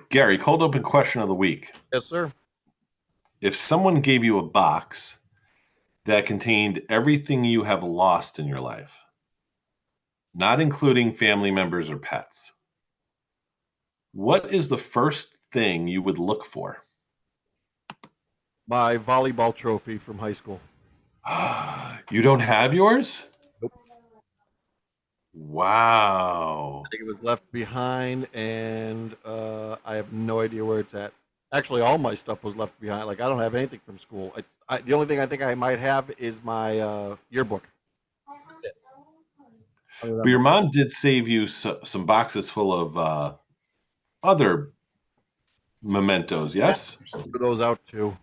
Gary, cold open question of the week. Yes, sir. If someone gave you a box that contained everything you have lost in your life, not including family members or pets, what is the first thing you would look for? My volleyball trophy from high school. You don't have yours? Nope. Wow. I think it was left behind, and I have no idea where it's at. Actually, all my stuff was left behind. Like I don't have anything from school. The only thing I think I might have is my yearbook. That's it. Other But than your that, mom did save you some boxes full of other mementos, yes? threw those out too.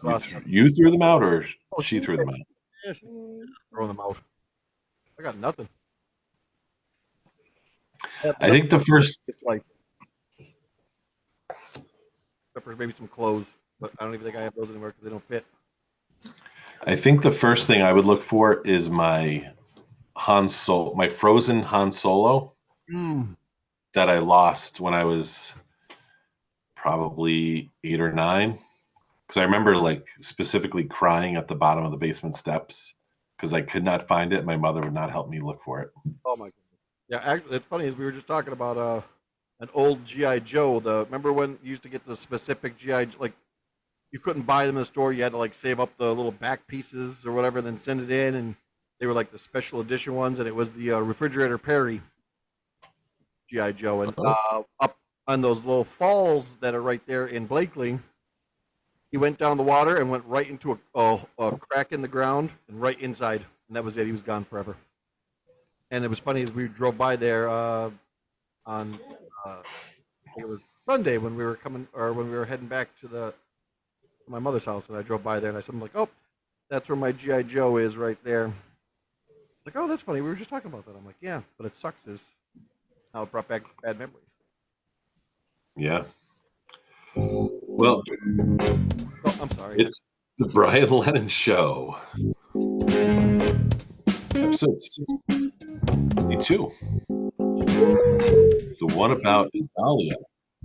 Lost them. You threw them out or Oh, she she threw did. them out? Yeah, she throw them out. I got nothing. I have I nothing think the first in this life except for maybe some clothes, but I don't even think I have those anymore because they don't fit. thing I would look for is my my frozen Han Solo Mm. that I lost when I was probably 8 or 9. Because I remember like specifically crying at the bottom of the basement steps because I could not find it. My mother would not help me look for it. Oh my goodness. Yeah, actually, it's funny. As we were just talking about an old GI Joe. Remember when you used to get the specific GI like you couldn't buy them in the store. You had to like save up the little back pieces or whatever, then send it in, and they were like the special edition ones, and it was the refrigerator Perry GI Joe, and Oh, up on those little falls that are right there in Blakely. He went down the water and went right into a crack in the ground and right inside, and that was it. He was gone forever. And it was funny as we drove by there on I think it was Sunday when we were coming or when we were heading back to my mother's house, and I drove by there and I said, I'm like, oh, that's where my GI Joe is right there. It's like, oh, that's funny. We were just talking about that. I'm like, yeah, but it sucks. Is how it brought back bad memories. yeah. Well, Oh, I'm sorry. it's the Brian Lennon Show, episode 62. The one about Idalia,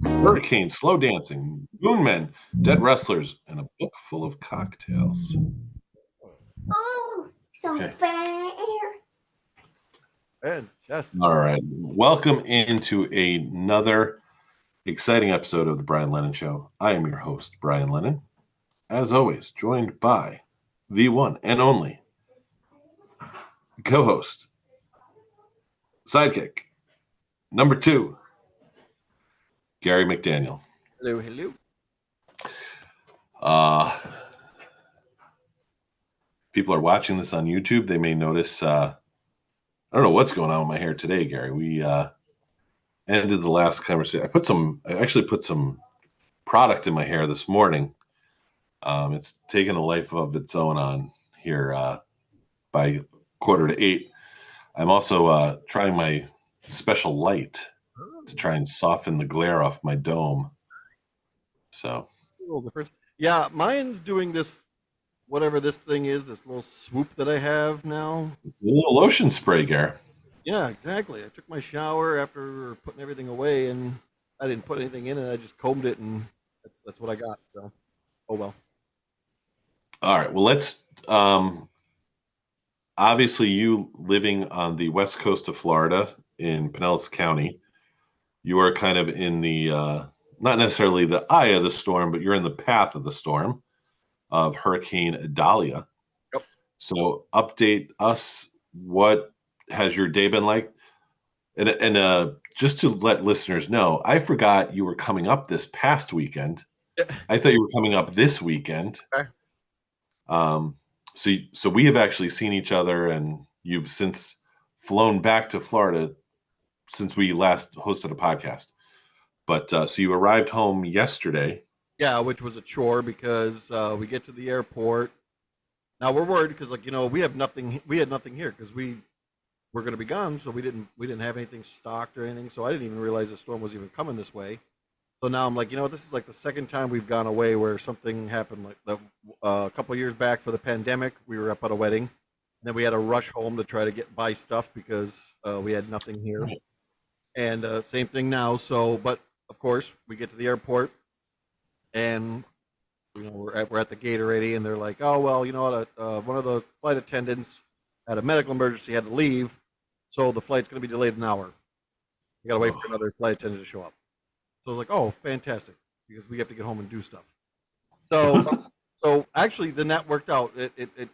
hurricanes, slow dancing, moon men, dead wrestlers, and a book full of cocktails. Oh, so Okay. fair. Fantastic. All right. Welcome into another exciting episode of the Brian Lennon Show. I am your host, Brian Lennon. As always, joined by the one and only co-host, sidekick, number 2, Gary McDaniel. Hello, hello. Uh, people are watching this on YouTube. They may notice, I don't know what's going on with my hair today, Gary. We ended the last conversation. I actually put some product in my hair this morning. It's taken a life of its own on here by 7:45. I'm also trying my special light to try and soften the glare off my dome. So, A little different. Yeah, mine's doing this, whatever this thing is, this little swoop that I have now. it's a little lotion spray, Gary. Yeah, exactly. I took my shower after putting everything away, and I didn't put anything in it. I just combed it, and that's what I got. So, oh well. All right. Well, let's. Obviously, you living on the west coast of Florida in Pinellas County, you are kind of in the not necessarily the eye of the storm, but you're in the path of the storm of Hurricane Idalia. Yep. So, update us. What has your day been like? And just to let listeners know, I forgot you were coming up this past weekend. I thought you were coming up this weekend. Okay. So we have actually seen each other, and you've since flown back to Florida since we last hosted a podcast. But so you arrived home yesterday. Yeah, which was a chore because we get to the airport. Now we're worried because, like we have nothing. We had nothing here because we were going to be gone, so we didn't have anything stocked or anything. So I didn't even realize the storm was even coming this way. So now I'm like, this is like the second time we've gone away where something happened. Like a couple of years back for the pandemic, we were up at a wedding, and then we had to rush home to try to buy stuff because we had nothing here. And same thing now. So, but of course, we get to the airport, and we're at the gate already, and they're like, "Oh well, you know what? One of the flight attendants had a medical emergency, had to leave, so the flight's going to be delayed an hour. We got to wait for Oh, another flight attendant to show up." So I was like, "Oh, fantastic," because we have to get home and do stuff. So, so actually, then that worked out.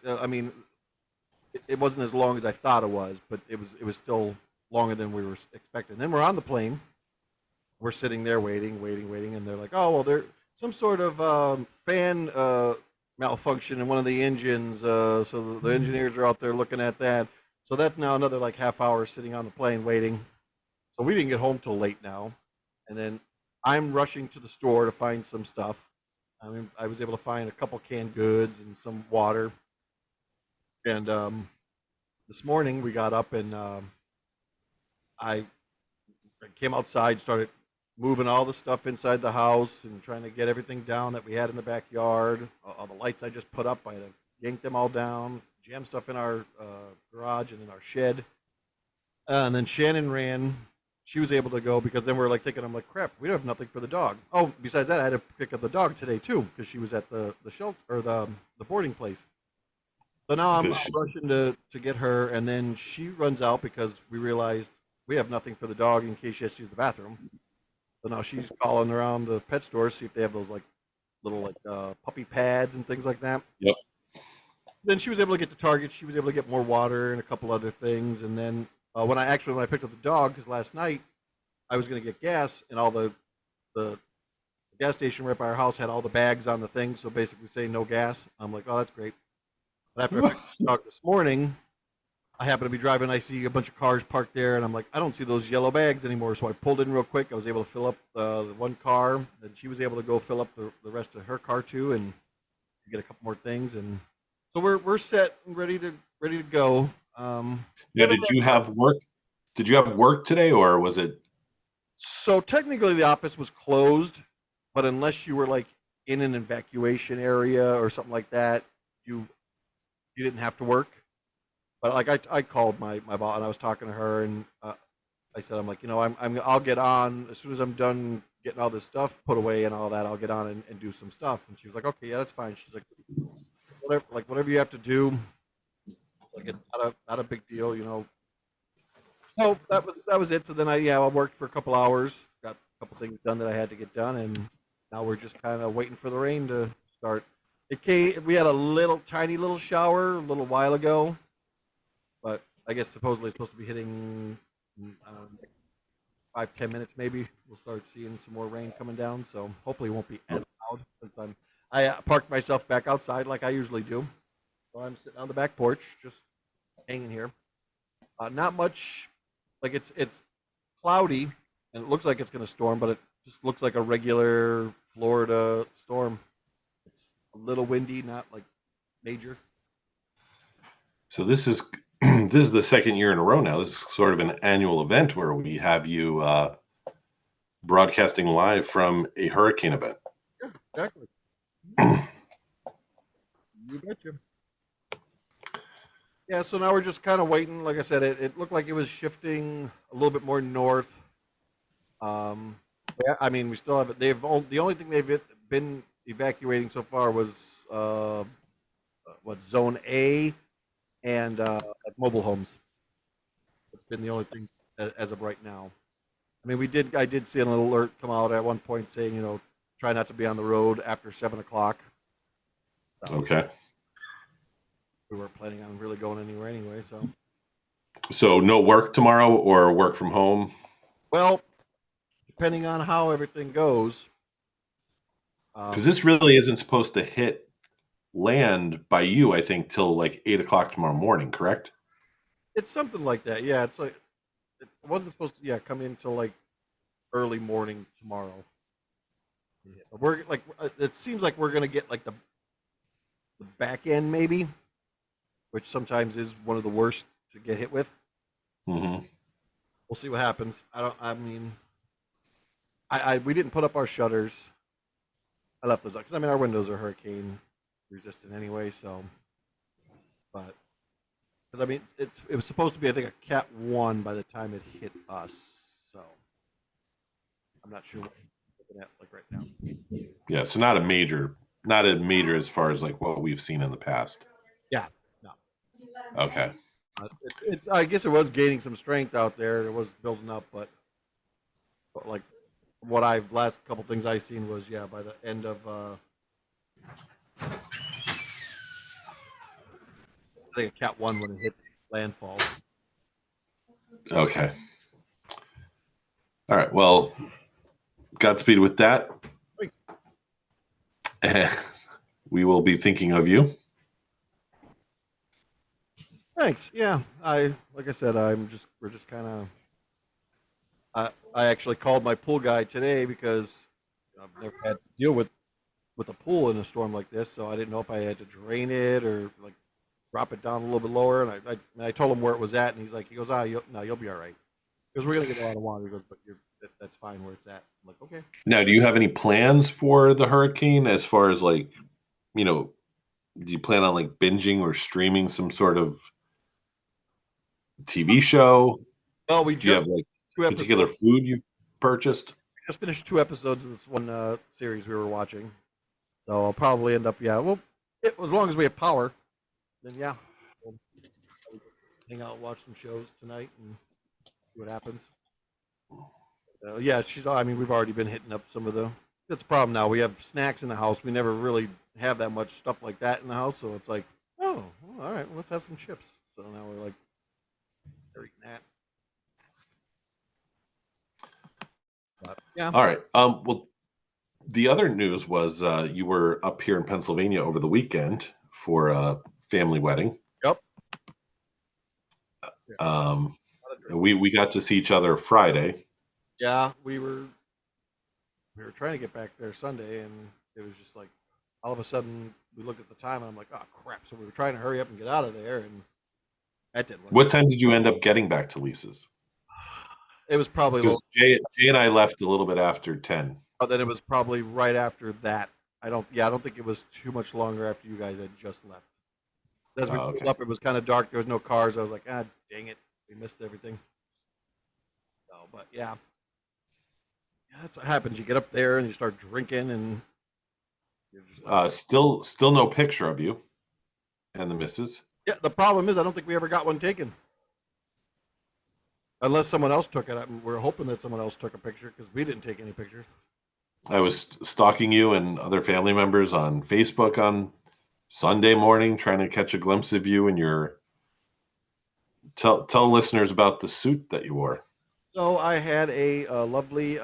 I mean, it wasn't as long as I thought it was, but it was still longer than we were expecting. Then we're on the plane. We're sitting there waiting, and they're like, "Oh well, there's some sort of fan malfunction in one of the engines, so the engineers are out there looking at that." So that's now another like half hour sitting on the plane waiting. So we didn't get home till late now, and then I'm rushing to the store to find some stuff. I mean, I was able to find a couple canned goods and some water. And this morning we got up and I came outside, started moving all the stuff inside the house and trying to get everything down that we had in the backyard. All the lights I just put up, I had to yank them all down, jam stuff in our garage and in our shed. And then Shannon ran. She was able to go because then we are like thinking, I'm like, crap, we don't have nothing for the dog. Oh, besides that, I had to pick up the dog today too because she was at the shelter or the boarding place. So now I'm this- rushing to get her, and then she runs out because we realized we have nothing for the dog in case she has to use the bathroom. So now she's calling around the pet stores see if they have those like little like puppy pads and things like that. Yep. Then she was able to get to Target. She was able to get more water and a couple other things. And then when I picked up the dog, because last night I was going to get gas, and all the gas station right by our house had all the bags on the thing, so basically saying no gas. I'm like, oh, that's great. But after I picked up the dog this morning, I happen to be driving. I see a bunch of cars parked there, and I'm like, I don't see those yellow bags anymore. So I pulled in real quick. I was able to fill up the one car, and she was able to go fill up the rest of her car too, and get a couple more things. And so we're set and ready to go. Yeah, did you have work? Did you have work today, or was it? So technically, the office was closed, but unless you were like in an evacuation area or something like that, you didn't have to work. But like I called my boss and I was talking to her and I said I'm like I'll get on as soon as I'm done getting all this stuff put away and all that I'll get on and do some stuff and she was like okay yeah that's fine she's like whatever you have to do like it's not a big deal so that was it so then I worked for a couple hours got a couple things done that I had to get done and now we're just kind of waiting for the rain to start. It came. We had a little tiny little shower a little while ago, but I guess supposedly it's supposed to be hitting next 5-10 minutes maybe. We'll start seeing some more rain coming down. So hopefully it won't be as loud since I parked myself back outside like I usually do. So I'm sitting on the back porch just hanging here. Not much. Like it's cloudy and it looks like it's going to storm, but it just looks like a regular Florida storm. It's a little windy, not like major. So this is this is the second year in a row now. This is sort of an annual event where we have you broadcasting live from a hurricane event. Yeah, exactly. You betcha. Yeah, so now we're just kind of waiting. Like I said, it looked like it was shifting a little bit more north. Um, yeah, I mean, we still have it. The only thing they've been evacuating so far was what Zone A and like mobile homes. It's been the only thing as of right now. I mean, I did see an alert come out at one point saying, try not to be on the road after 7 o'clock. So Okay. we weren't planning on really going anywhere anyway. So, So no work tomorrow or work from home? well, depending on how everything goes, Because um, this really isn't supposed to hit land by you, I think, till like 8 o'clock tomorrow morning, correct? it's something like that. Yeah, it's like it wasn't supposed to. Yeah, come in till like early morning tomorrow. Yeah. We're like, it seems like we're gonna get like the back end maybe, which sometimes is one of the worst to get hit with. Hmm. We'll see what happens. I don't. I mean, we didn't put up our shutters. I left those up because I mean our windows are hurricane resistant anyway. So, but because I mean it was supposed to be I think a Cat 1 by the time it hit us. So I'm not sure what I'm looking at like right now. Yeah, so not a major as far as like what we've seen in the past. Yeah, no. Okay. It's I guess it was gaining some strength out there. It was building up, but like what I've last couple things I seen was by the end of I think a Cat 1 when it hits landfall. Okay. All right. Well, Godspeed with that. Thanks. We will be thinking of you. Thanks. Yeah, like I said, we're just kind of. I actually called my pool guy today because I've never had to deal with a pool in a storm like this, so I didn't know if I had to drain it or like drop it down a little bit lower. And I told him where it was at, and he goes, you'll be all right. Because we're gonna get a lot of water. He goes, but that's fine where it's at. I'm like, okay. Now, do you have any plans for the hurricane as far as like, do you plan on like binging or streaming some sort of TV show? Well, we Do you just have like two particular episodes. food you've purchased? We just finished 2 episodes of this one series we were watching, so I'll probably end up. Yeah, well, as long as we have power, then yeah, we'll probably just hang out, watch some shows tonight, and see what happens. Yeah, I mean, we've already been hitting up some of the. That's a problem now. We have snacks in the house. We never really have that much stuff like that in the house, so it's like, oh, well, all right, well, let's have some chips. So now we're like, they're eating that. But, yeah. All right. Well, the other news was you were up here in Pennsylvania over the weekend for a family wedding. Yep. We got to see each other Friday. Yeah, we were trying to get back there Sunday, and it was just like all of a sudden we looked at the time, and I'm like, oh crap! So we were trying to hurry up and get out of there, and that didn't work. What time did you end up getting back to Lisa's? It was probably Because Jay and I left a little bit after 10. then it was probably right after that. I don't think it was too much longer after you guys had just left. As we pulled up, it was kind of dark. There was no cars. I was like, dang it, we missed everything. So, but yeah, that's what happens. You get up there and you start drinking, and you're just like, still no picture of you and the missus. yeah. The problem is, I don't think we ever got one taken. Unless someone else took it. We're hoping that someone else took a picture because we didn't take any pictures. I was stalking you and other family members on Facebook on Sunday morning, trying to catch a glimpse of you and your. Tell listeners about the suit that you wore. So I had a lovely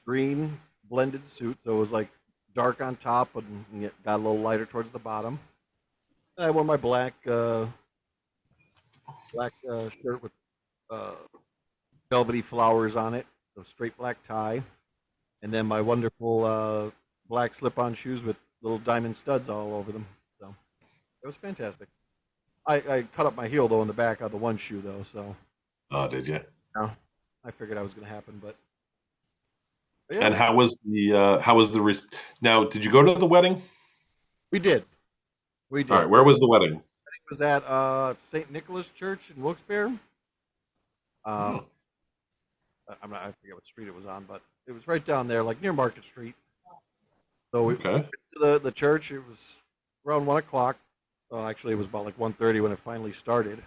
green blended suit. So it was like dark on top and it got a little lighter towards the bottom. I wore my black shirt with velvety flowers on it, a straight black tie, and then my wonderful black slip-on shoes with little diamond studs all over them. So it was fantastic. I cut up my heel though in the back of the one shoe though. So. Oh, did you? No, I figured that was going to happen, but yeah. And how was the now? Did you go to the wedding? We did. We did. All right. Where was the wedding? It was at St. Nicholas Church in Wilkes-Barre. I forget what street it was on, but it was right down there, like near Market Street. So we went to the church. It was around 1:00. Well, actually, it was about like 1:30 when it finally started.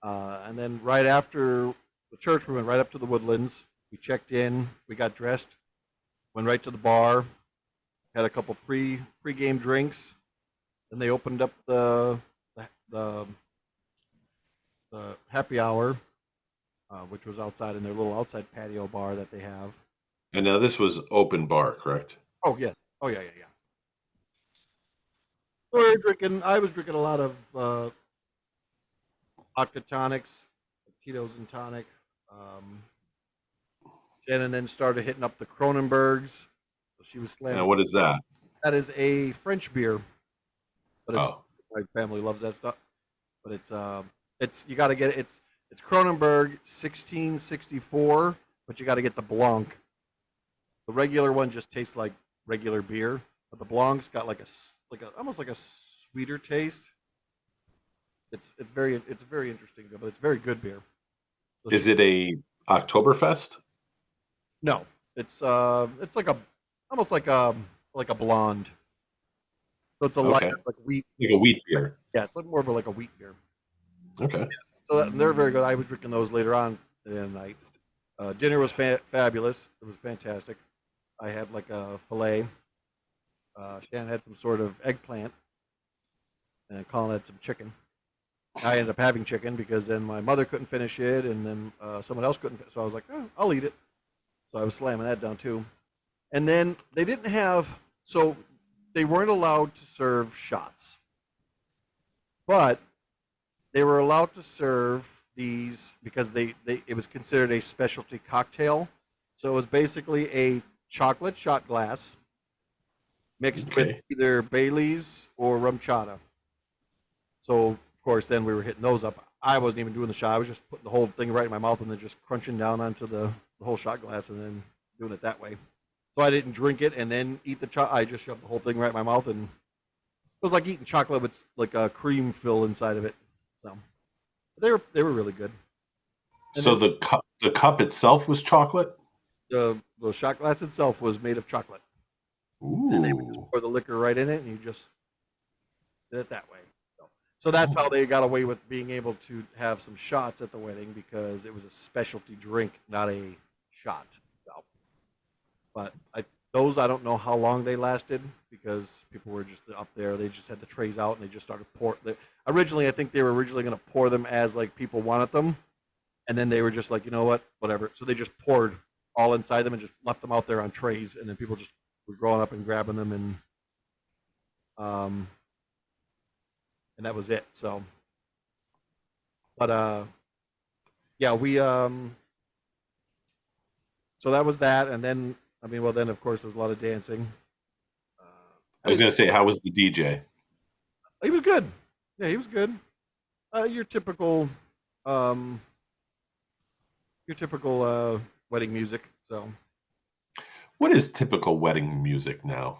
And then right after the church, we went right up to the Woodlands. We checked in. We got dressed. Went right to the bar. Had a couple pre-game drinks. Then they opened up the happy hour, which was outside in their little outside patio bar that they have. And now this was open bar, correct? Oh yes. Oh yeah. We were drinking. I was drinking a lot of vodka tonics, Tito's and tonic. Shannon then started hitting up the Kronenbergs. So she was slamming. Now, what is that? That is a French beer, but my family loves that stuff. But it's you got to get it. It's Kronenberg 1664, but you got to get the Blanc. The regular one just tastes like regular beer, but the Blanc's got almost like a sweeter taste. It's very interesting, but it's very good beer. So is it a Oktoberfest? No, it's like a almost like a blonde. So it's a lighter, Okay, like wheat. like a wheat beer. Yeah, it's like more of like a wheat beer. Okay. So they're very good. I was drinking those later on in the night. Dinner was fabulous. It was fantastic. I had like a fillet. Shannon had some sort of eggplant, and Colin had some chicken. I ended up having chicken because then my mother couldn't finish it, and then someone else couldn't. So I was like, oh, I'll eat it. So I was slamming that down too. And then they didn't have, so they weren't allowed to serve shots, but they were allowed to serve these because it was considered a specialty cocktail. So it was basically a chocolate shot glass mixed with Okay. either Bailey's or rum chata. So of course, then we were hitting those up. I wasn't even doing the shot. I was just putting the whole thing right in my mouth and then just crunching down onto the whole shot glass and then doing it that way. So I didn't drink it and then eat the chocolate. I just shoved the whole thing right in my mouth, and it was like eating chocolate with like a cream fill inside of it. So they were really good. And So then the cup itself was chocolate. the shot glass itself was made of chocolate. And they would just Ooh. pour the liquor right in it, and you just did it that way. So that's how they got away with being able to have some shots at the wedding because it was a specialty drink, not a shot. So, but I don't know how long they lasted because people were just up there. They just had the trays out and they just started pour. Originally, I think they were originally going to pour them as like people wanted them, and then they were just like, you know what, whatever. So they just poured all inside them and just left them out there on trays, and then people just were growing up and grabbing them um and that was it. So, but yeah, we so that was that, and then I mean, well, then of course there was a lot of dancing. Uh, I was gonna say, how was the DJ? he was good. Yeah, he was good. Your typical, um, wedding music. So What is typical wedding music now?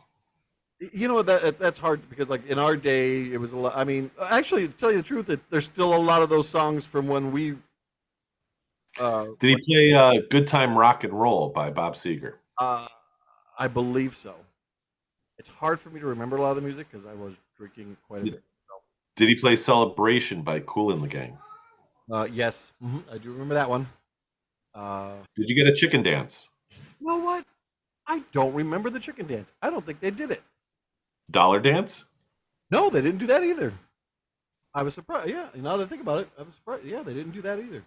you know what that's hard because like in our day it was a lot. I mean, actually, to tell you the truth, there's still a lot of those songs from when we. Did he play "Good Time Rock and Roll" by Bob Seger? Uh, I believe so. It's hard for me to remember a lot of the music because I was drinking quite a Did, bit. did he play "Celebration" by Kool and the Gang? Yes, I do remember that one. Did you get a chicken dance? You know what? I don't remember the chicken dance. I don't think they did it. Dollar dance? No, they didn't do that either. I was surprised. Yeah, now that I think about it, I was surprised. Yeah, they didn't do that either.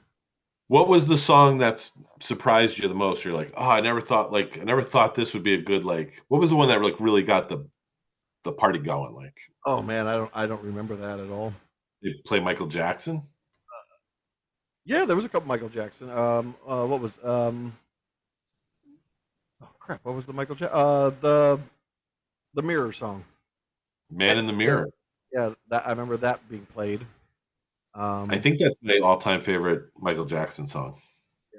What was the song that's surprised you the most? You're like, oh, I never thought this would be a good like. What was the one that like really got the party going? Like, Oh man, I don't remember that at all. did you play Michael Jackson? Yeah, there was a couple Michael Jackson. What was Oh crap! What was the Michael Jackson? The Mirror song. Man in the Mirror. Yeah, that I remember that being played. I think that's my all-time favorite Michael Jackson song.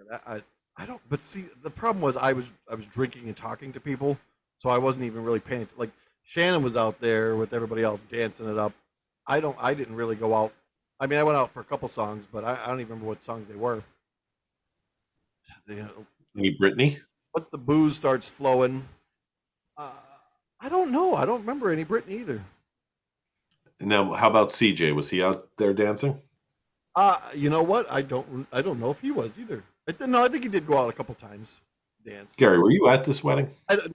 Yeah, I don't. But see, the problem was I was drinking and talking to people, so I wasn't even really paying. Like Shannon was out there with everybody else dancing it up. I didn't really go out. I mean, I went out for a couple songs, but I don't even remember what songs they were. You know, Any Britney? once the booze starts flowing, uh, I don't know. I don't remember any Britney either. And now, how about CJ? Was he out there dancing? You know what? I don't know if he was either. No, I think he did go out a couple times, dance. Gary, were you at this wedding?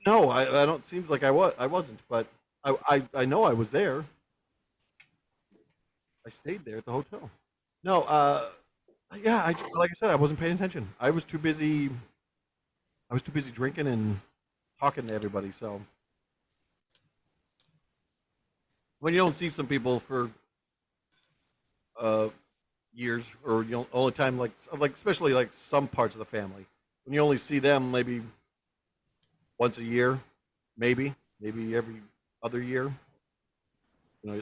No, I don't. Seems like I wasn't, but I know I was there. I stayed there at the hotel. No, yeah, like I said, I wasn't paying attention. I was too busy. I was too busy drinking and talking to everybody. So when you don't see some people for uh years, or only time like especially like some parts of the family, when you only see them maybe once a year, maybe every other year.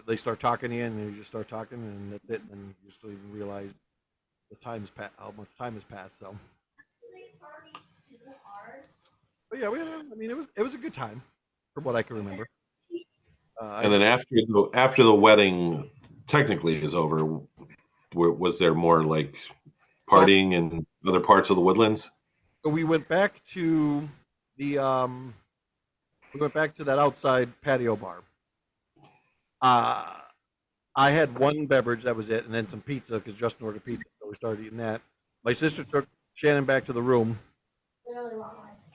They start talking to you, and you just start talking, and that's it. And you just don't even realize how much time has passed. So, but yeah, I mean, it was a good time, from what I can remember. And then after the wedding technically is over, was there more like So, partying in other parts of the Woodlands? So we went back to the that outside patio bar. Uh I had one beverage, that was it, and then some pizza because Justin ordered pizza, so we started eating that. My sister took Shannon back to the room.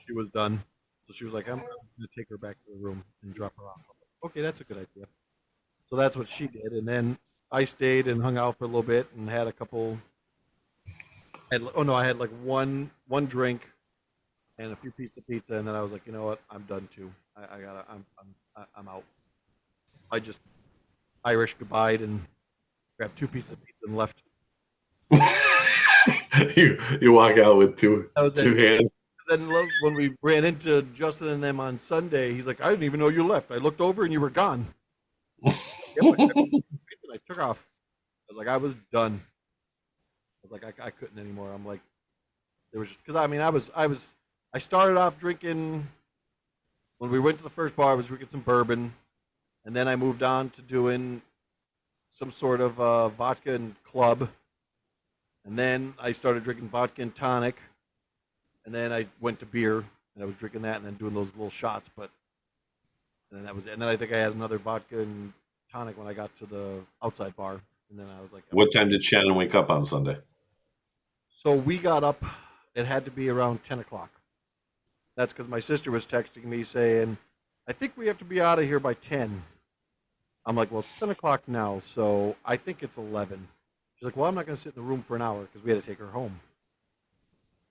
She was done, so she was like, "I'm going to take her back to the room and drop her off." I'm like, okay, that's a good idea. So that's what she did, and then I stayed and hung out for a little bit and had a couple. Oh no, I had like one drink and a few pieces of pizza, and then I was like, you know what, I'm done too. I gotta, I'm out. I just Irish goodbye and grabbed two pieces of pizza and left. You walk out with two That was it. hands. Then when we ran into Justin and them on Sunday, he's like, "I didn't even know you left. I looked over and you were gone." Yep, I took off. I was like, I was done. I was like, I couldn't anymore. I'm like, there was just because I mean, I started off drinking when we went to the first bar. I was drinking some bourbon, and then I moved on to doing some sort of vodka and club, and then I started drinking vodka and tonic. And then I went to beer, and I was drinking that, and then doing those little shots. But and then that was it. And then I think I had another vodka and tonic when I got to the outside bar. And then I was like, What time did Shannon wake up on Sunday? so we got up. It had to be around 10 o'clock. That's because my sister was texting me saying, "I think we have to be out of here by 10." I'm like, "Well, it's 10 o'clock now, so I think it's 11." She's like, "Well, I'm not going to sit in the room for an hour because we had to take her home."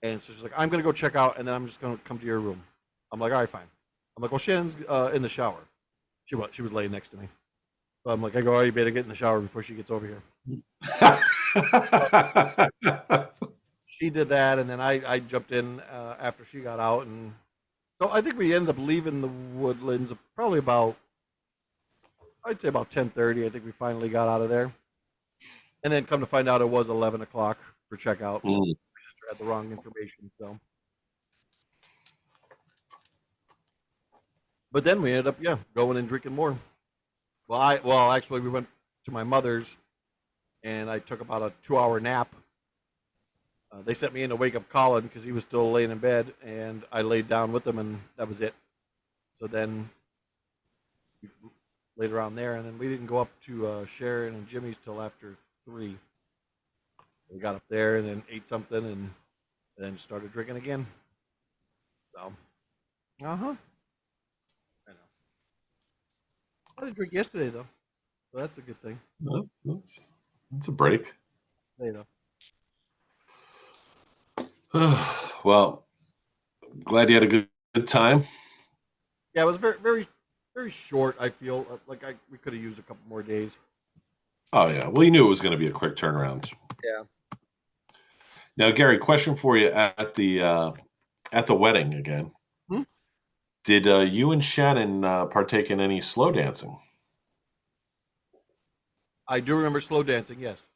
And so she's like, "I'm going to go check out, and then I'm just going to come to your room." I'm like, "All right, fine." I'm like, "Well, Shannon's in the shower." She was laying next to me. So I'm like, "I go, oh, you better get in the shower before she gets over here." She did that, and then I jumped in after she got out. And so I think we ended up leaving the Woodlands probably about, I'd say about 10:30. I think we finally got out of there. And then come to find out it was 11 o'clock for checkout. My sister had the wrong information, so. But then we ended up, yeah, going and drinking more. Well, actually, we went to my mother's, and I took about a 2-hour nap. They sent me in to wake up Colin because he was still laying in bed, and I laid down with him, and that was it. So then later on there, and then we didn't go up to Sharon and Jimmy's till after 3. We got up there and then ate something, and then started drinking again. So, I know. I didn't drink yesterday though, so that's a good thing. That's a break. Today, though. Well, glad you had a good time. Yeah, it was very, very, very short. I feel like we could have used a couple more days. Oh yeah. Well, you knew it was going to be a quick turnaround. Yeah. Now, Gary, question for you at the wedding again. Did you and Shannon partake in any slow dancing? I do remember slow dancing. Yes.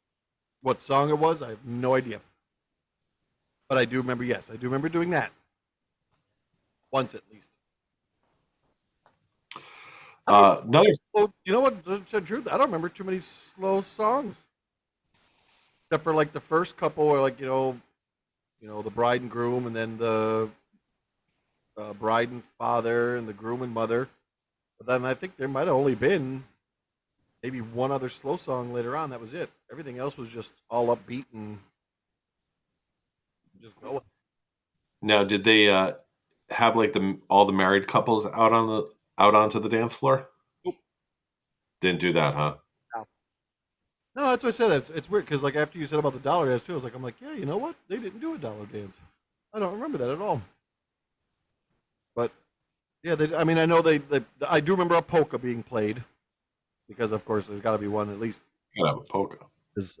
What song it was, I have no idea. But I do remember. Yes, I do remember doing that once at least. Another. You know what? The truth, I don't remember too many slow songs, except for like the first couple, or like the bride and groom, and then the bride and father, and the groom and mother. But then I think there might have only been maybe one other slow song later on. That was it. Everything else was just all upbeat and just going. Now, did they have like all the married couples out onto the dance floor? Nope. Didn't do that, huh? No, that's what I said. It's weird because like after you said about the dollar dance too, I'm like, yeah, you know what? They didn't do a dollar dance. I don't remember that at all. But yeah, I mean, I know I do remember a polka being played because of course there's got to be one at least. Gotta have a polka. Because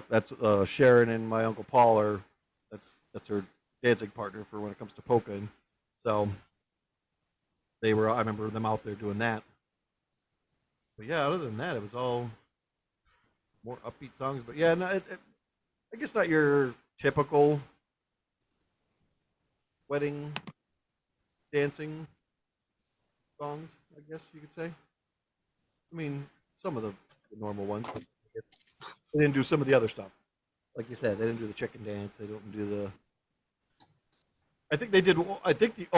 that's Sharon and my uncle Paul are that's her dancing partner for when it comes to polka, and so I remember them out there doing that. But yeah, other than that, it was all more upbeat songs. But yeah, no, I guess not your typical wedding dancing songs. I guess you could say. I mean, some of the normal ones, but I guess they didn't do some of the other stuff. Like you said, they didn't do the chicken dance. They didn't do I think they did. I think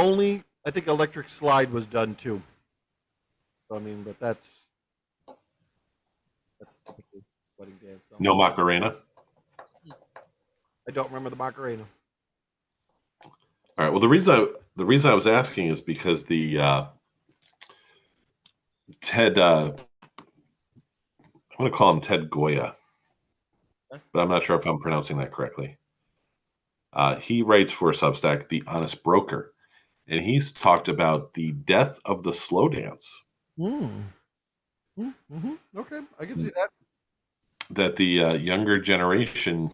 Electric Slide was done too. So I mean, but that's typical wedding dance. So. No Macarena. I don't remember the Macarena. All right. Well, the reason I was asking is because the Ted, I'm going to call him Ted Gioia, but I'm not sure if I'm pronouncing that correctly. He writes for Substack, The Honest Broker, and he's talked about the death of the slow dance. Okay, I can see that. That the younger generation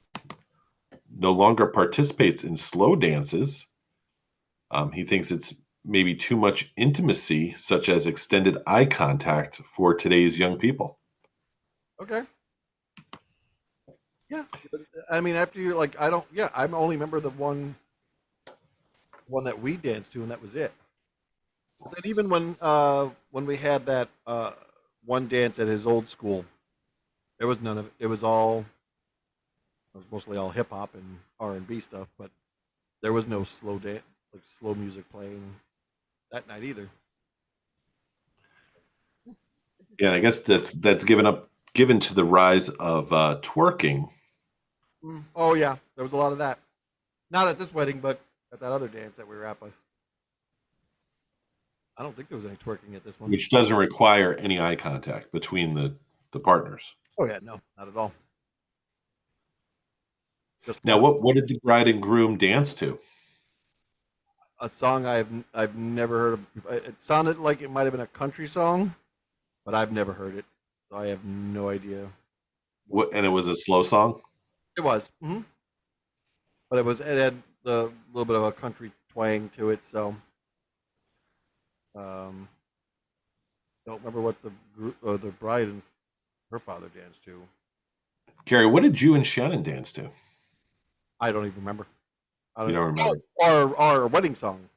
no longer participates in slow dances. He thinks it's maybe too much intimacy, such as extended eye contact, for today's young people. Okay. Yeah, I mean, after you're like, I don't. Yeah, I only remember the one that we danced to, and that was it. And even when we had that one dance at his old school, there was none of it. It was mostly all hip hop and R&B stuff, but there was no slow dance, like slow music playing that night either. Yeah, I guess that's given to the rise of twerking. Oh yeah, there was a lot of that. Not at this wedding, but at that other dance that we were at. But I don't think there was any twerking at this one. Which doesn't require any eye contact between the partners. Oh yeah, no, not at all. Just Now, what did the bride and groom dance to? a song I've never heard of. It sounded like it might have been a country song, but I've never heard it, so I have no idea. And it was a slow song? It was, but it had the little bit of a country twang to it. So, don't remember what the bride and her father danced to. Gary, what did you and Shannon dance to? I don't even remember. You don't remember? Our wedding song.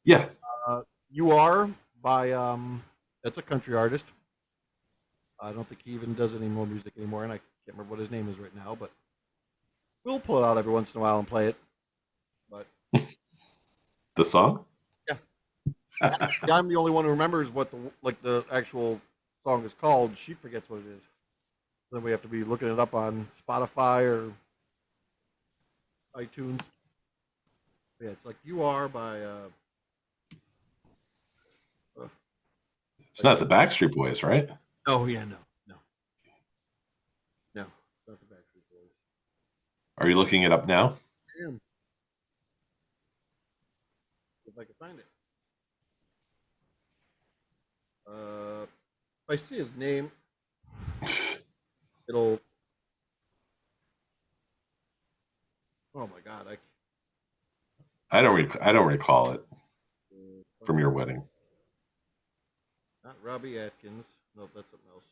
Yeah. You Are by that's a country artist. I don't think he even does any more music anymore, and I can't remember what his name is right now, but we'll pull it out every once in a while and play it. But the song? Yeah, I'm the only one who remembers what the actual song is called. She forgets what it is. So then we have to be looking it up on Spotify or iTunes. Yeah, it's like You Are by it's not the Backstreet Boys, right? oh yeah, no. It's not the Backstreet Boys. Are you looking it up now? I am. If I can find it. If I see his name, it'll. Oh my God! I don't recall it from your wedding. Not Robbie Atkins. No, that's something else.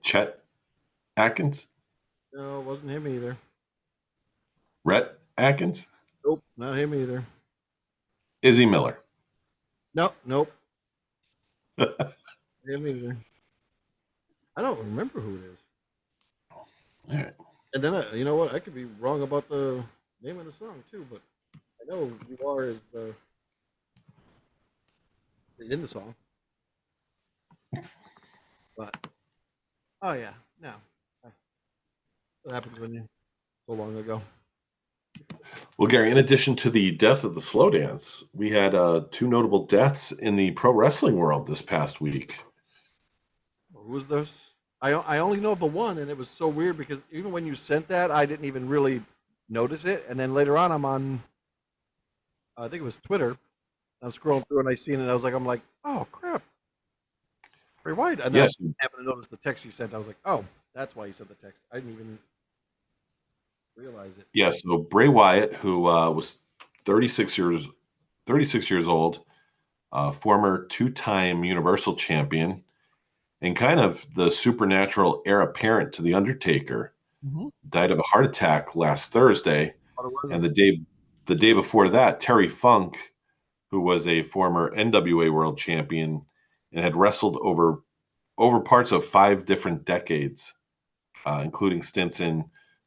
Chet Atkins? No, it wasn't him either. Rhett Atkins? Nope, not him either. Izzy Miller? Nope. Him either. I don't remember who it is. All right. And then you know what? I could be wrong about the name of the song too, but I know You Are is in the song. But oh yeah, no. What happens when you so long ago? Well, Gary, in addition to the death of the slow dance, we had two notable deaths in the pro wrestling world this past week. Who was this? I only know of the one, and it was so weird because even when you sent that, I didn't even really notice it. And then later on, I'm on, I think it was Twitter. I was scrolling through and I seen it. And I'm like, oh crap, Bray Wyatt. And then Yes. I happened to notice the text you sent. I was like, oh, that's why you sent the text. I didn't even realize it. Yeah, so Bray Wyatt, who was 36 years old, former two-time Universal Champion, and kind of the supernatural heir apparent to The Undertaker, died of a heart attack last Thursday. And the day before that, Terry Funk, who was a former NWA World Champion and had wrestled over parts of 5 different decades, including stints in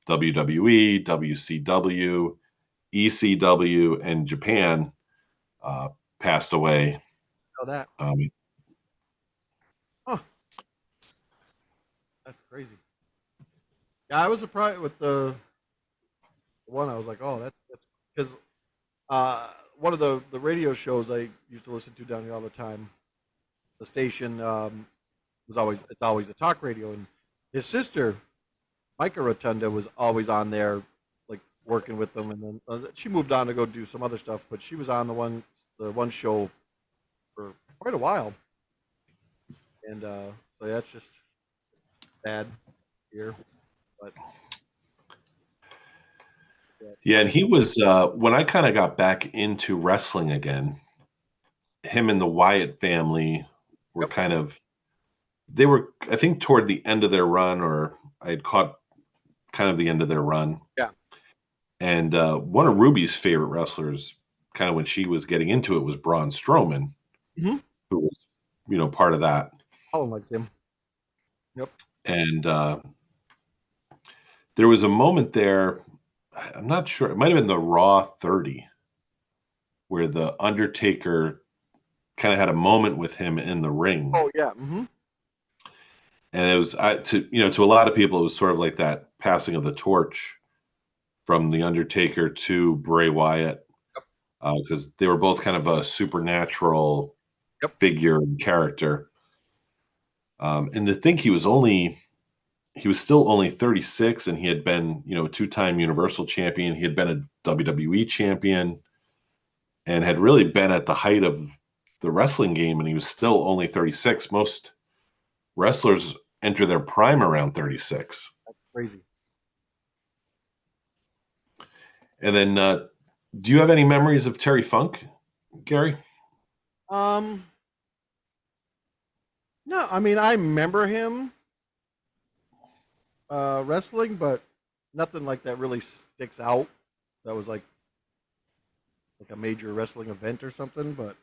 WWE, WCW, ECW and Japan passed away. Know that. Huh. That's crazy. Yeah, I was surprised with the one. I was like, oh, that's because one of the radio shows I used to listen to down here all the time. The station it's always a talk radio, and his sister Micah Rotunda was always on there, like working with them, and then she moved on to go do some other stuff, but she was on the one show for quite a while, and so that's just it's sad here, but Yeah, and he was when I kind of got back into wrestling again. Him and the Wyatt family were they were, I think, toward the end of their run, or I had caught kind of the end of their run. Yeah. And one of Ruby's favorite wrestlers, kind of when she was getting into it, was Braun Strowman, who was, part of that. Colin likes him. Yep. And there was a moment there, I'm not sure, it might have been the Raw 30, where the Undertaker kind of had a moment with him in the ring. Oh yeah. Mm-hmm. And it was to a lot of people, it was sort of like that passing of the torch from the Undertaker to Bray Wyatt, because they were both kind of a supernatural figure and character. And to think he was still only 36, and he had been, a two-time Universal Champion. He had been a WWE champion, and had really been at the height of the wrestling game, and he was still only 36. Most wrestlers enter their prime around 36. That's crazy. And then, do you have any memories of Terry Funk, Gary? No, I mean, I remember him wrestling, but nothing like that really sticks out. That was like a major wrestling event or something, but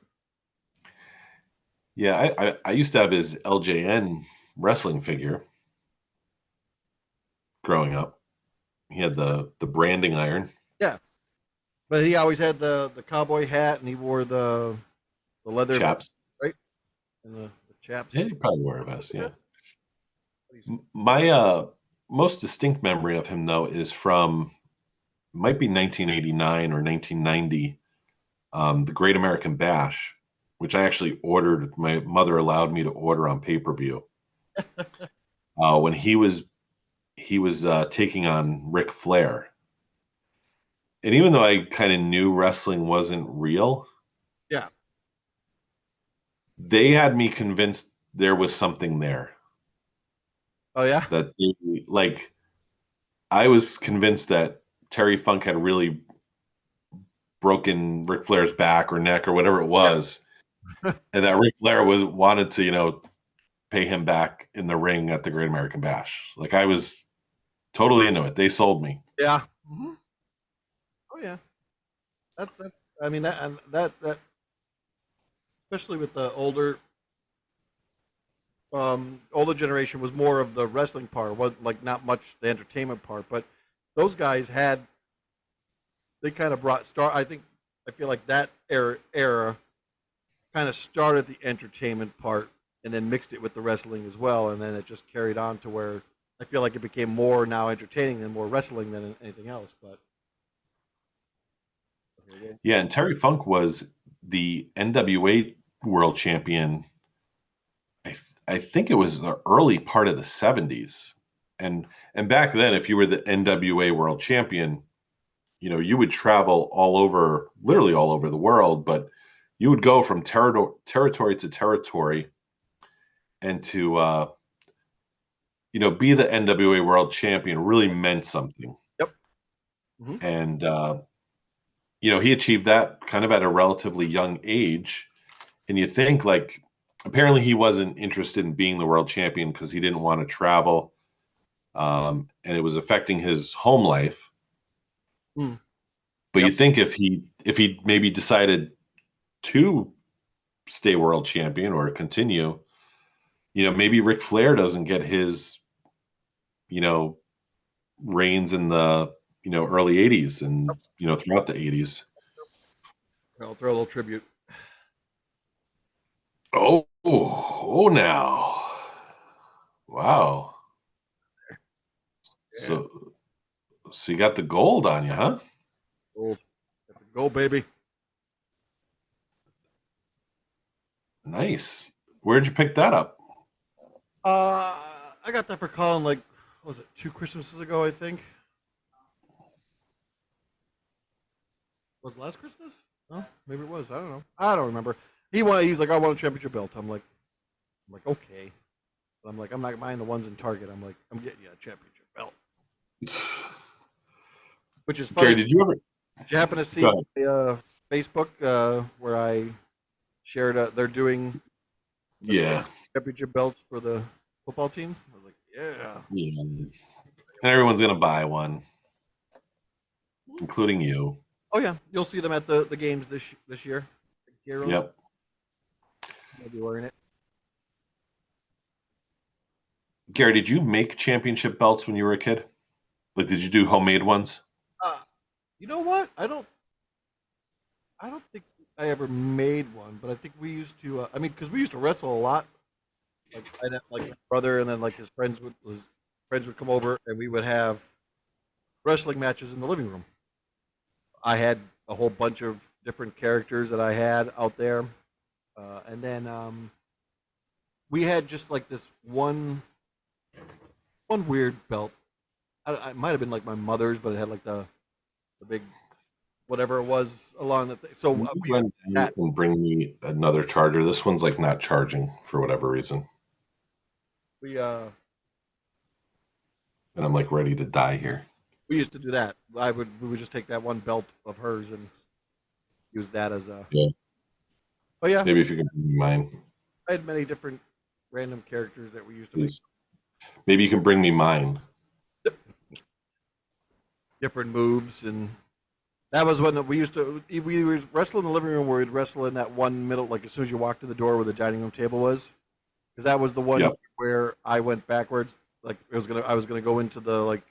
yeah, I used to have his LJN wrestling figure growing up. He had the branding iron. Yeah, but he always had the cowboy hat, and he wore the leather chaps, right? And the chaps. Yeah, he probably wore a vest. Yeah. My most distinct memory of him, though, is from might be 1989 or 1990, the Great American Bash, which I actually ordered. My mother allowed me to order on pay-per-view. When he was taking on Ric Flair. And even though I kind of knew wrestling wasn't real, yeah, they had me convinced there was something there. Oh yeah, That I was convinced that Terry Funk had really broken Ric Flair's back or neck or whatever it was, and that Ric Flair wanted to, pay him back in the ring at the Great American Bash. Like, I was totally into it. They sold me. Yeah. Mm-hmm. Oh yeah. That's. I mean that especially with the older generation was more of the wrestling part. Was like not much the entertainment part, but those guys they kind of brought start. I feel like that era kind of started the entertainment part and then mixed it with the wrestling as well, and then it just carried on to where I feel like it became more now entertaining and more wrestling than anything else. But yeah, and Terry Funk was the NWA World Champion. I think it was the early part of the 70s, and back then, if you were the NWA World Champion, you would travel literally all over the world, but you would go from territory to territory, and to be the NWA World Champion really meant something. Yep. Mm-hmm. And he achieved that kind of at a relatively young age, and you think, like, apparently he wasn't interested in being the world champion because he didn't want to travel, and it was affecting his home life. But you think if he maybe decided to stay world champion or continue, maybe Ric Flair doesn't get his, reigns in the early 80s and, throughout the 80s. I'll throw a little tribute. Oh, now. Wow. Yeah. So you got the gold on you, huh? Gold. Go, baby. Nice. Where'd you pick that up? I got that for Colin, like, what was it, 2 Christmases ago, I think? Was it last Christmas? No, maybe it was. I don't know. I don't remember. He's like, I want a championship belt. I'm like, okay. But I'm like, I'm not buying the ones in Target. I'm like, I'm getting you a championship belt. Which is funny. Gary, did you ever? Did you happen to see Facebook where I shared they're doing championship belts for the football teams? I was like, yeah. And everyone's gonna buy one, including you. Oh yeah, you'll see them at the games this year. Yep. I'll be wearing it. Gary, did you make championship belts when you were a kid? Like, did you do homemade ones? You know what? I don't think I ever made one, but I think we used to. Because we used to wrestle a lot. Like I'd have, like my brother, and then like his friends would come over, and we would have wrestling matches in the living room. I had a whole bunch of different characters that I had out there, and then we had just like this one weird belt. It might have been like my mother's, but it had like the big whatever it was along the thing. So you can bring me another charger. This one's like not charging for whatever reason. And I'm like ready to die here. We used to do that. We would just take that one belt of hers and use that as a. Yeah. Oh yeah. Maybe if you can bring me mine. I had many different random characters that we used to make. Maybe you can bring me mine. Different moves, and that was when we would wrestle in the living room where we'd wrestle in that one middle, like as soon as you walked in the door where the dining room table was, because that was the one where I went backwards. Like I was gonna go into the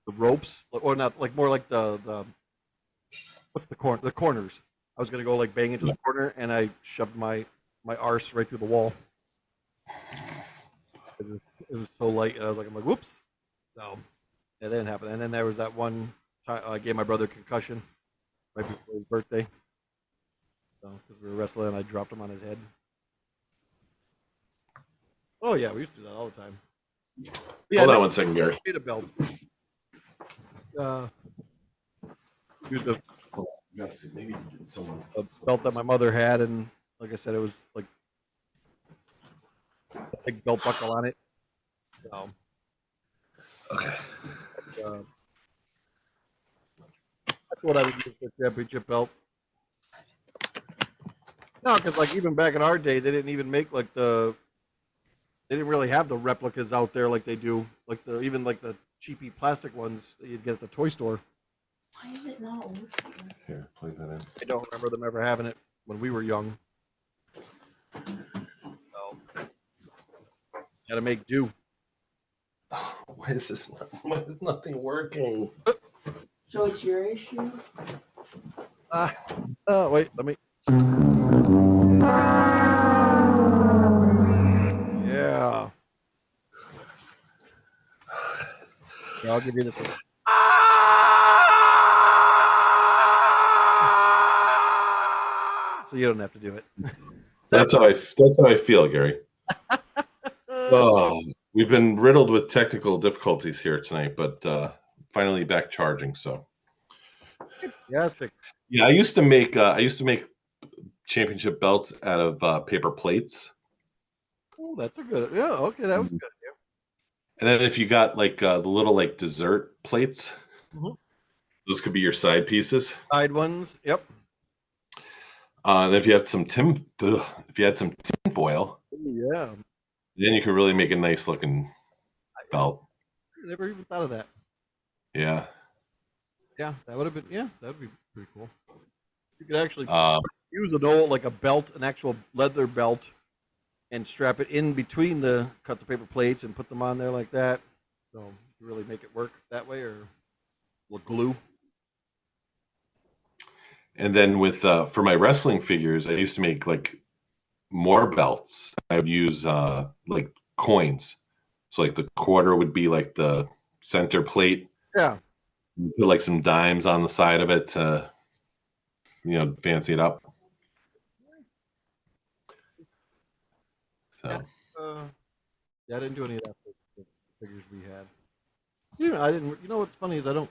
ropes, or not, like more like the what's the corners. I was gonna go like bang into the corner, and I shoved my arse right through the wall. It was so light, and I'm like, whoops. So yeah, that didn't happen. And then there was that one time I gave my brother a concussion right before his birthday. So because we were wrestling, and I dropped him on his head. Oh yeah, we used to do that all the time. Hold on 1 second, Gary. Made a belt. Used a belt that my mother had, and like I said, it was like a big belt buckle on it. So okay, that's what I would use for a championship belt. No, because like even back in our day, they didn't even make like they didn't really have the replicas out there like they do, like the cheapy plastic ones that you'd get at the toy store. Why is it not over here, plug that in. I don't remember them ever having it when we were young. So, gotta make do. Why is this? Why is nothing working? So it's your issue? Wait, let me. Yeah. Yeah, I'll give you this one. So you don't have to do it. That's how I feel, Gary. Oh, we've been riddled with technical difficulties here tonight, but finally back charging. So, Fantastic. Yeah, I used to make championship belts out of paper plates. Oh, that's a good. Yeah, okay, that was good. Yeah. And then if you got like the little like dessert plates, those could be your side pieces. Side ones. Yep. Then if you had some tin foil, yeah, then you could really make a nice looking belt. I never even thought of that. Yeah. Yeah, that would have been. Yeah, that would be pretty cool. You could actually use an actual leather belt, and strap it in between cut the paper plates and put them on there like that. So to really make it work that way, or with glue. And then with for my wrestling figures, I used to make like more belts. I would use like coins. So like the quarter would be like the center plate. Yeah. You put like some dimes on the side of it to, fancy it up. So Yeah, I didn't do any of that for the figures we had. I didn't. You know what's funny is I don't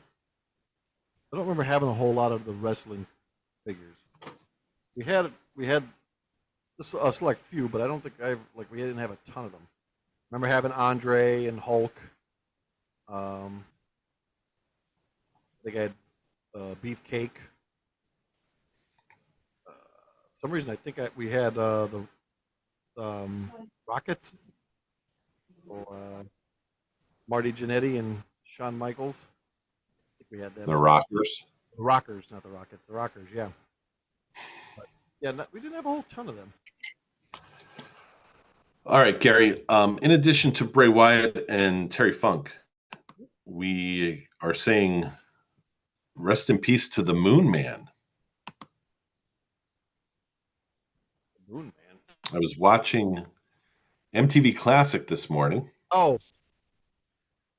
remember having a whole lot of the wrestling figures. We had a select few, but I don't think we didn't have a ton of them. Remember having Andre and Hulk. I think I had Beefcake. For some reason, I think we had the Rockets. So, Marty Jannetty and Shawn Michaels. I think we had them. the Rockers. The Rockers, not the Rockets. The Rockers, yeah. But, yeah, we didn't have a whole ton of them. All right, Gary. In addition to Bray Wyatt and Terry Funk, we are saying rest in peace to the Moon Man. Moon Man. I was watching MTV Classic this morning. Oh.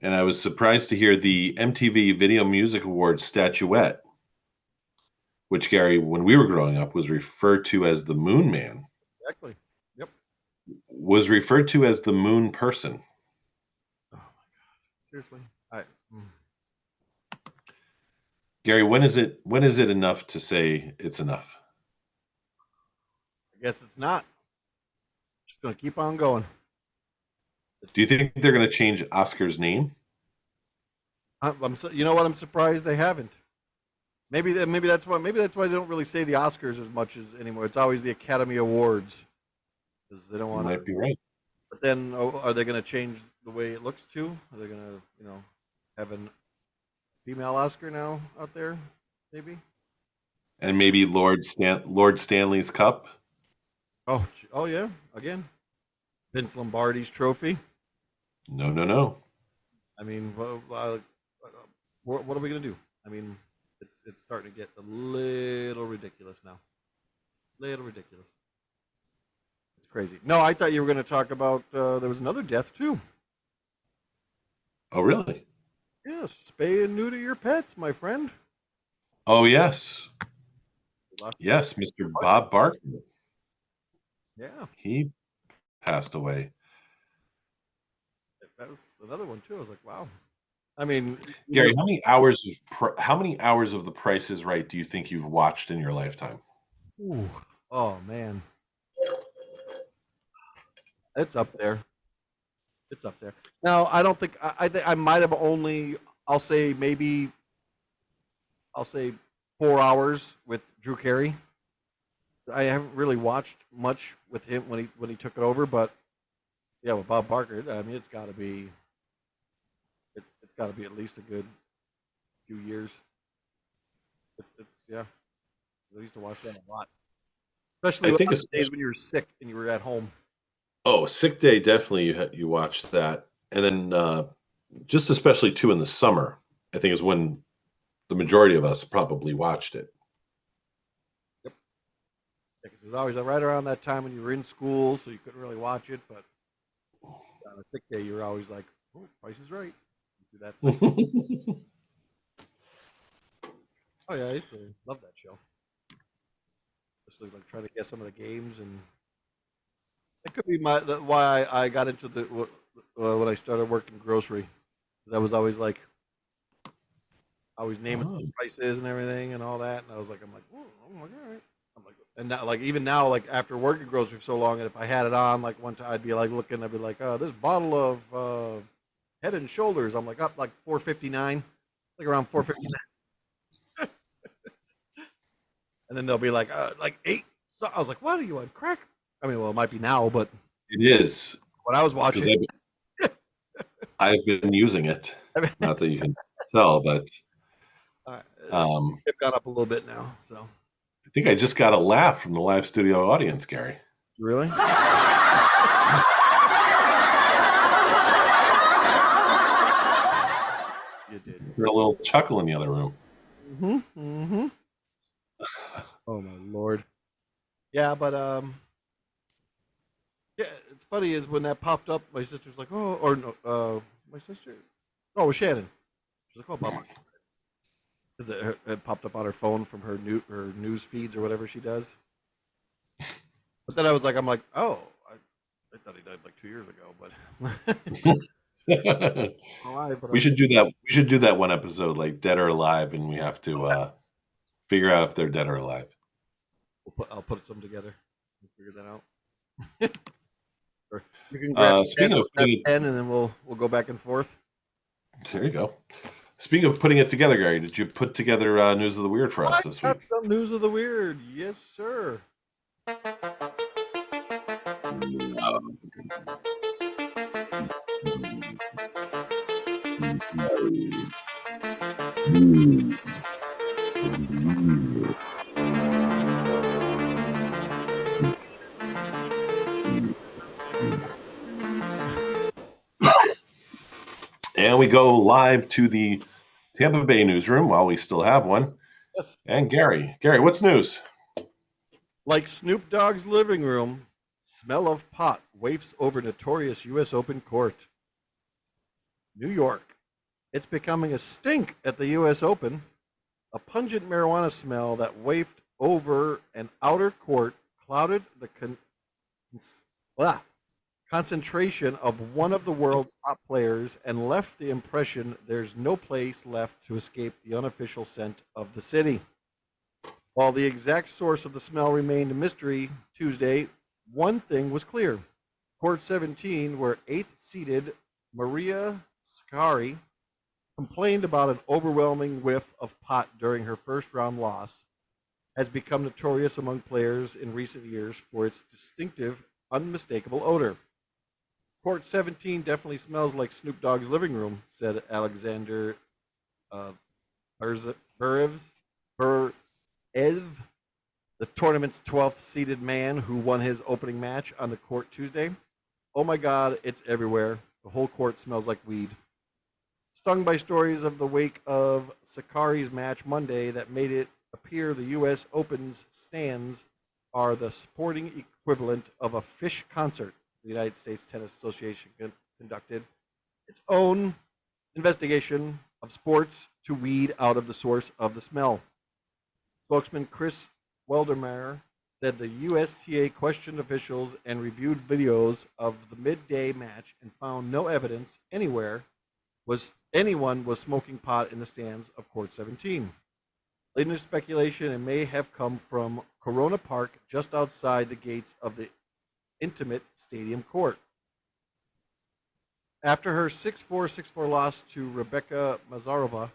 And I was surprised to hear the MTV Video Music Awards statuette, which, Gary, when we were growing up, was referred to as the Moon Man. Exactly. Yep. Was referred to as the Moon Person. Oh, my God. Seriously? Gary, when is it enough to say it's enough? I guess it's not. Just going to keep on going. Do you think they're going to change Oscar's name? You know what? I'm surprised they haven't. Maybe that's why they don't really say the Oscars as much as anymore. It's always the Academy Awards because they don't want to. Might be right. But then, are they going to change the way it looks too? Are they going to, have a female Oscar now out there? Maybe. And maybe Lord Stanley's Cup. Oh yeah. Again, Vince Lombardi's trophy. No. I mean, what are we going to do? I mean, it's starting to get a little ridiculous now. Little ridiculous. It's crazy. No, I thought you were going to talk about there was another death too. Oh, really? Yes, spay and neuter your pets, my friend. Oh, yes. Yes, Mr. Bob Barker. Yeah. He passed away. That was another one too. I was like, wow. I mean, Gary, how many hours of The Price is Right do you think you've watched in your lifetime? Ooh, oh man, it's up there. It's up there. Now, I don't think I think I might have only. I'll say 4 hours with Drew Carey. I haven't really watched much with him when he took it over, but yeah, with Bob Barker, I mean, it's got to be at least a good few years. Yeah, I used to watch that a lot, especially on the days when you were sick and you were at home. Oh, Sick Day, definitely you watched that, and then just especially too in the summer, I think is when the majority of us probably watched it. Yep. Because it was always right around that time when you were in school, so you couldn't really watch it. But on a sick day, you were always like, "Oh, Price is Right." Do that thing. Oh yeah, I used to love that show. Especially like trying to guess some of the games, and that could be why I got into when I started working grocery, because I was always like, naming the prices and everything and all that, and I'm like, oh, all right. I'm like, and now, like even now, like after working grocery for so long, and if I had it on, like one time I'd be like looking, I'd be like, oh, this bottle of Head and Shoulders, I'm like up like $4.59, like around $4.59. And then they'll be like 8. So I was like, what are you on crack? I mean, well, it might be now, but it is. When I was watching, I've been using it. Not that you can tell, but it's gone up a little bit now. So I think I just got a laugh from the live studio audience, Gary. Really? heard a little chuckle in the other room. Oh my lord. Yeah, but yeah, it's funny is when that popped up, my sister's like, oh, or no, my sister, no, it was Shannon. She's like, oh, Bob, because it popped up on her phone from her news feeds or whatever she does. But then I'm like, oh, I thought he died like 2 years ago, but alive. But We should do that. We should do that one episode, like dead or alive, and we have to figure out if they're dead or alive. I'll put some together. We'll figure that out. Or you can grab speaking of putting pen, and then we'll go back and forth. There you go. Speaking of putting it together, Gary, did you put together news of the weird for us this week? Got some news of the weird. Yes, sir. And we go live to the Tampa Bay newsroom while we still have one. Yes. And Gary, what's news? Like Snoop Dogg's living room, smell of pot wafts over notorious U.S. Open court. New York. It's becoming a stink at the U.S. Open. A pungent marijuana smell that wafted over an outer court clouded the concentration of one of the world's top players and left the impression there's no place left to escape the unofficial scent of the city. While the exact source of the smell remained a mystery Tuesday, one thing was clear. Court 17, where 8th seeded Maria Sakkari complained about an overwhelming whiff of pot during her first round loss, has become notorious among players in recent years for its distinctive, unmistakable odor. Court 17 definitely smells like Snoop Dogg's living room, said Alexander Berev, the tournament's 12th seeded man who won his opening match on the court Tuesday. Oh my God, it's everywhere. The whole court smells like weed. Stung by stories of the wake of Sakkari's match Monday that made it appear the U.S. Open's stands are the sporting equivalent of a fish concert, the United States Tennis Association conducted its own investigation of sports to weed out of the source of the smell. Spokesman Chris Weldermeyer said the USTA questioned officials and reviewed videos of the midday match and found no evidence anywhere anyone was smoking pot in the stands of Court 17. Leading to speculation, it may have come from Corona Park just outside the gates of the intimate stadium court. After her 6-4, 6-4 loss to Rebecca Mazarova,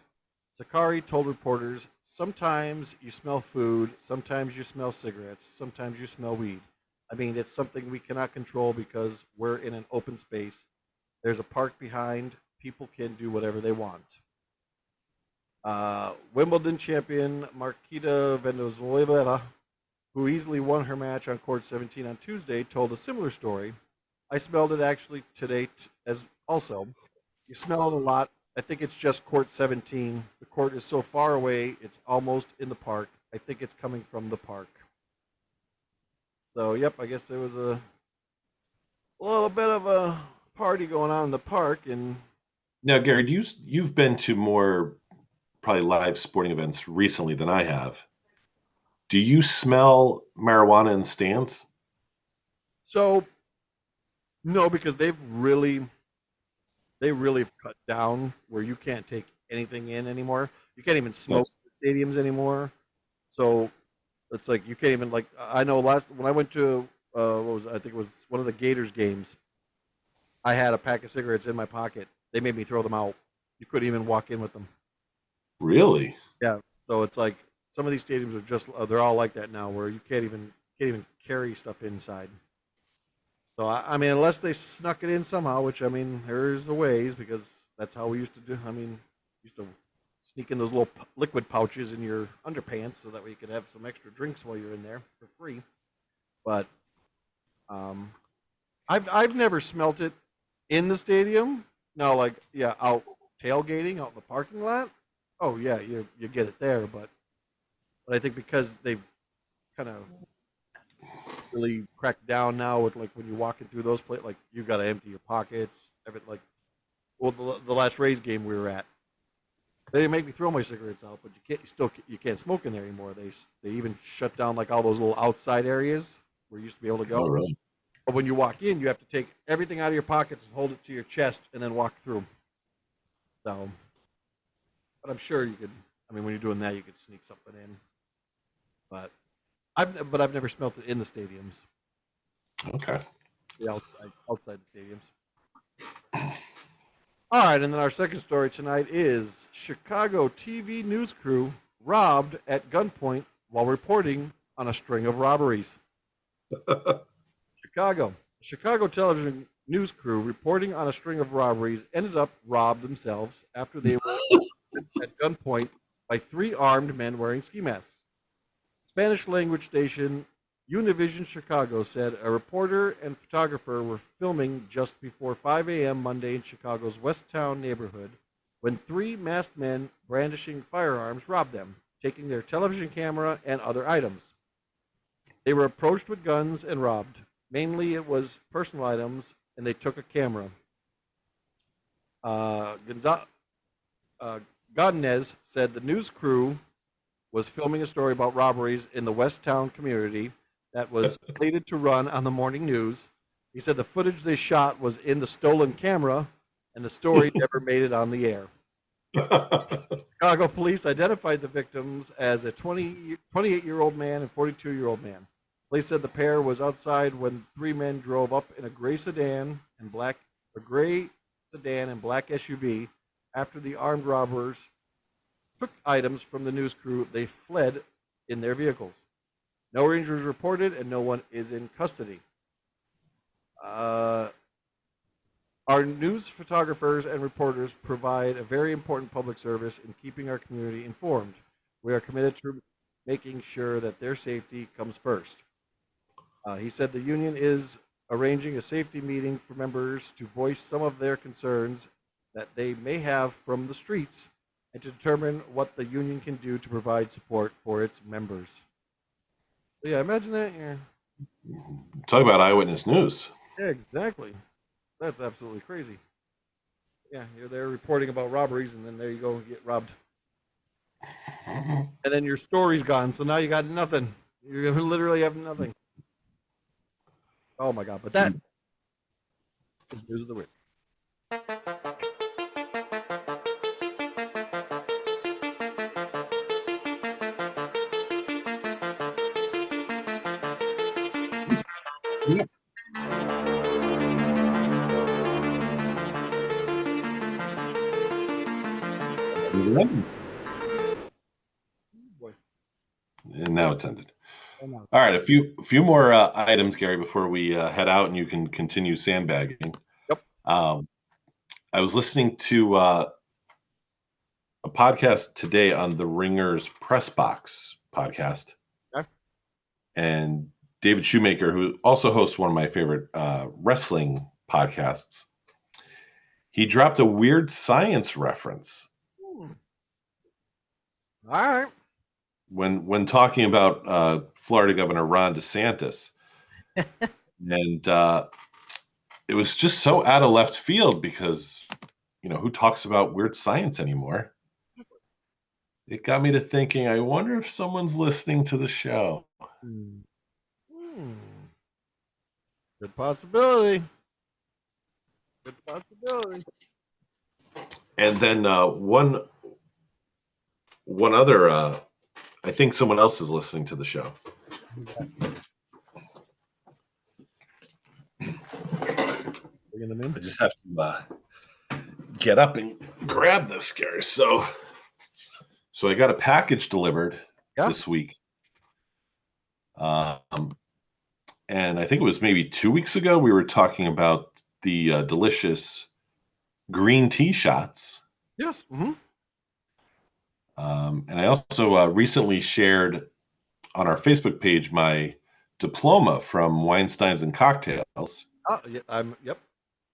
Sakkari told reporters, sometimes you smell food, sometimes you smell cigarettes, sometimes you smell weed. I mean, it's something we cannot control because we're in an open space. There's a park behind. People can do whatever they want. Wimbledon champion Marketa Vondrousova, who easily won her match on Court 17 on Tuesday, told a similar story. I smelled it actually today as also. You smell it a lot. I think it's just Court 17. The court is so far away, it's almost in the park. I think it's coming from the park. So, yep, I guess there was a little bit of a party going on in the park. And now, Gary, you've been to more probably live sporting events recently than I have. Do you smell marijuana in stands? So, no, because they really cut down where you can't take anything in anymore. You can't even smoke in the stadiums anymore. So it's like you can't even I know when I went to I think it was one of the Gators games. I had a pack of cigarettes in my pocket. They made me throw them out. You couldn't even walk in with them. Really? Yeah. So it's like some of these stadiums are just they're all like that now, where you can't even carry stuff inside. So I mean, unless they snuck it in somehow, which I mean, there's a ways because that's how we used to do. I mean, used to sneak in those little liquid pouches in your underpants so that way you could have some extra drinks while you're in there for free. But I've never smelt it in the stadium. No, out tailgating out in the parking lot. Oh yeah, you get it there, but I think because they've kind of really cracked down now with like when you're walking through those places, like you got to empty your pockets. Like, well, the last Rays game we were at, they didn't make me throw my cigarettes out, but you can't smoke in there anymore. They even shut down like all those little outside areas where you used to be able to Oh, go. really? But when you walk in, you have to take everything out of your pockets and hold it to your chest and then walk through. So, but I'm sure you could. I mean, when you're doing that, you could sneak something in. But I've never smelt it in the stadiums. Okay. The outside the stadiums. All right, and then our second story tonight is Chicago TV news crew robbed at gunpoint while reporting on a string of robberies. Chicago television news crew reporting on a string of robberies ended up robbed themselves after they were at gunpoint by 3 armed men wearing ski masks. Spanish language station Univision Chicago said a reporter and photographer were filming just before 5 a.m. Monday in Chicago's West Town neighborhood when 3 masked men brandishing firearms robbed them, taking their television camera and other items. They were approached with guns and robbed. Mainly it was personal items, and they took a camera. Gonzalez Godinez said the news crew was filming a story about robberies in the West Town community that was slated to run on the morning news. He said the footage they shot was in the stolen camera, and the story never made it on the air. Chicago police identified the victims as a 28-year-old man and 42-year-old man. Police said the pair was outside when 3 men drove up in a gray sedan and black SUV. After the armed robbers took items from the news crew, they fled in their vehicles. No injuries reported, and no one is in custody. Our news photographers and reporters provide a very important public service in keeping our community informed. We are committed to making sure that their safety comes first. He said the union is arranging a safety meeting for members to voice some of their concerns that they may have from the streets and to determine what the union can do to provide support for its members. So yeah, imagine that. Yeah, Talk about eyewitness news. yeah, exactly. That's absolutely crazy. Yeah, you're there reporting about robberies, and then there you go, get robbed. And then your story's gone, so now you got nothing. You're going to literally have nothing. Oh my God, but that is news of the week. Boy. And now it's ended. Oh, no. All right, a few more items, Gary, before we head out, and you can continue sandbagging. Yep. I was listening to a podcast today on the Ringer's Press Box podcast, Okay. and David Shoemaker, who also hosts one of my favorite wrestling podcasts, he dropped a weird science reference All right. when talking about Florida Governor Ron DeSantis, and it was just so out of left field because, who talks about weird science anymore? It got me to thinking, I wonder if someone's listening to the show. Good possibility. Good possibility. And then one other, I think someone else is listening to the show. Bringing them in. I just have to get up and grab this, Gary. So I got a package delivered this week. And I think it was maybe 2 weeks ago, we were talking about the delicious green tea shots. Yes. Mm-hmm. And I also recently shared on our Facebook page my diploma from Weinsteins and Cocktails. Oh, yeah, I've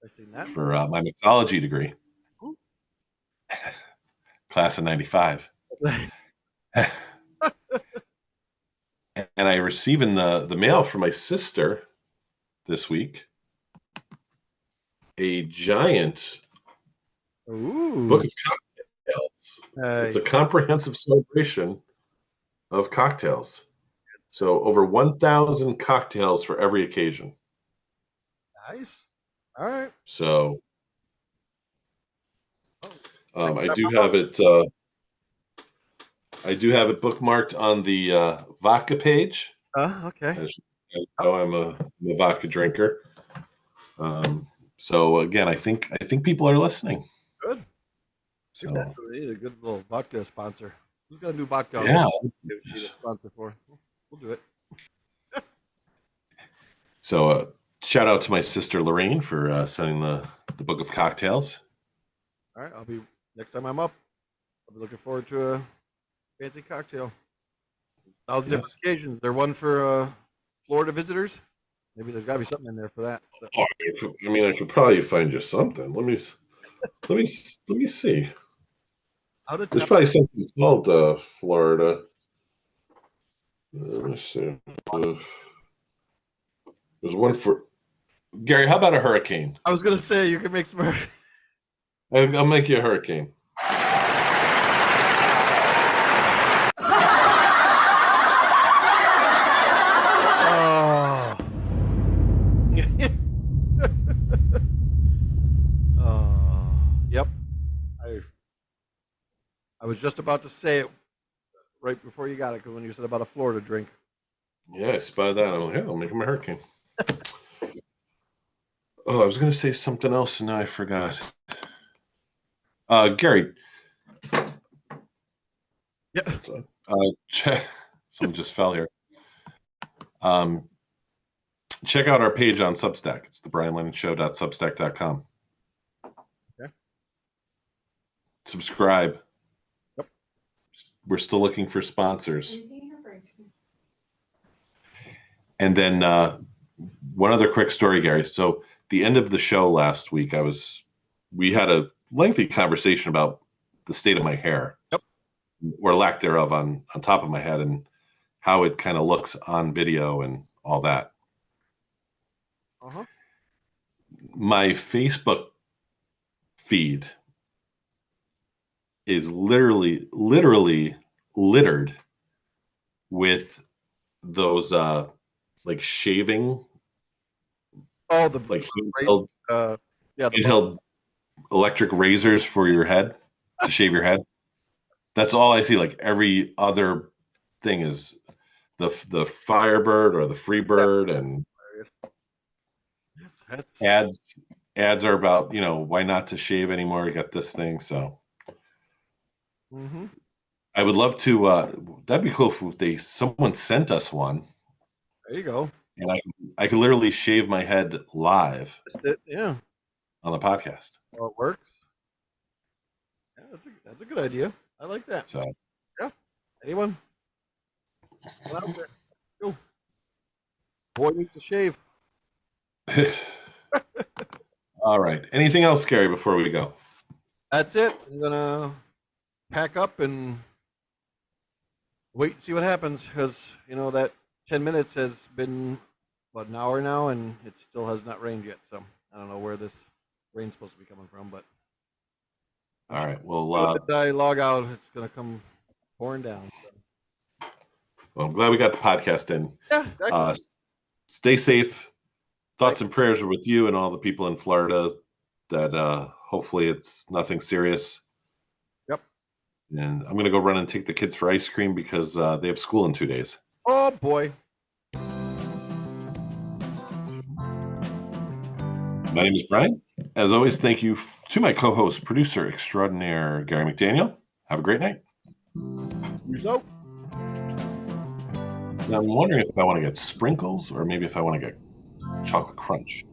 seen that. For my mixology degree. Ooh. class of 95. And I received in the mail from my sister this week a giant book of cocktails. It's a comprehensive celebration of cocktails. So over 1,000 cocktails for every occasion. Nice. All right. So I do have it. I do have it bookmarked on the vodka page. Okay. As you know, I'm a vodka drinker. So again, I think people are listening. Good. So That's what we need, a good little vodka sponsor. Who's gonna do vodka? Yeah. Need a sponsor for. We'll do it. So shout out to my sister Lorraine for sending the book of cocktails. All right. I'll be next time I'm up. I'll be looking forward to a fancy cocktail. 1,000 different occasions. There one for Florida visitors. Maybe there's got to be something in there for that. So. Oh, I mean, I could probably find you something. Let me see. There's probably something called Florida. Let me see. There's one for Gary. How about a hurricane? I was gonna say you can make some. I'll make you a hurricane. Yep. I was just about to say it right before you got it, because when you said about a Florida drink. Yeah, I spotted that. I'm like, yeah, I'll make him a hurricane. Oh, I was going to say something else, and now I forgot. Gary. Yeah. Someone just fell here. Check out our page on Substack. It's thebrianlennonshow.substack.com. Okay. Subscribe. Yep. We're still looking for sponsors. And then one other quick story, Gary. So the end of the show last week, we had a lengthy conversation about the state of my hair. Yep. Or lack thereof on top of my head, and how it kind of looks on video and all that. Uh-huh. My Facebook feed is literally littered with those like shaving, like handheld electric razors for your head to shave your head. That's all I see. Like every other thing is the Firebird or the Freebird, and ads are about, why not to shave anymore. You got this thing. So I would love to, that'd be cool if someone sent us one. There you go. And I could literally shave my head live. Yeah. On the podcast. Well, it works. Yeah, that's a good idea. I like that. So yeah. Anyone? Go out there. Go. Boy needs to shave. All right. Anything else, Gary, before we go? That's it. I'm gonna pack up and wait and see what happens, because that 10 minutes has been about an hour now, and it still has not rained yet. So I don't know where this rain's supposed to be coming from, but all right. Well, if I log out, it's gonna come pouring down. So. Well, I'm glad we got the podcast in. Yeah, exactly. Stay safe. Thoughts and prayers are with you and all the people in Florida. That hopefully it's nothing serious. Yep. And I'm gonna go run and take the kids for ice cream because they have school in 2 days. Oh boy. My name is Brian. As always, thank you to my co-host, producer extraordinaire, Gary McDaniel. Have a great night. Peace out. Now, I'm wondering if I want to get sprinkles or maybe if I want to get chocolate crunch.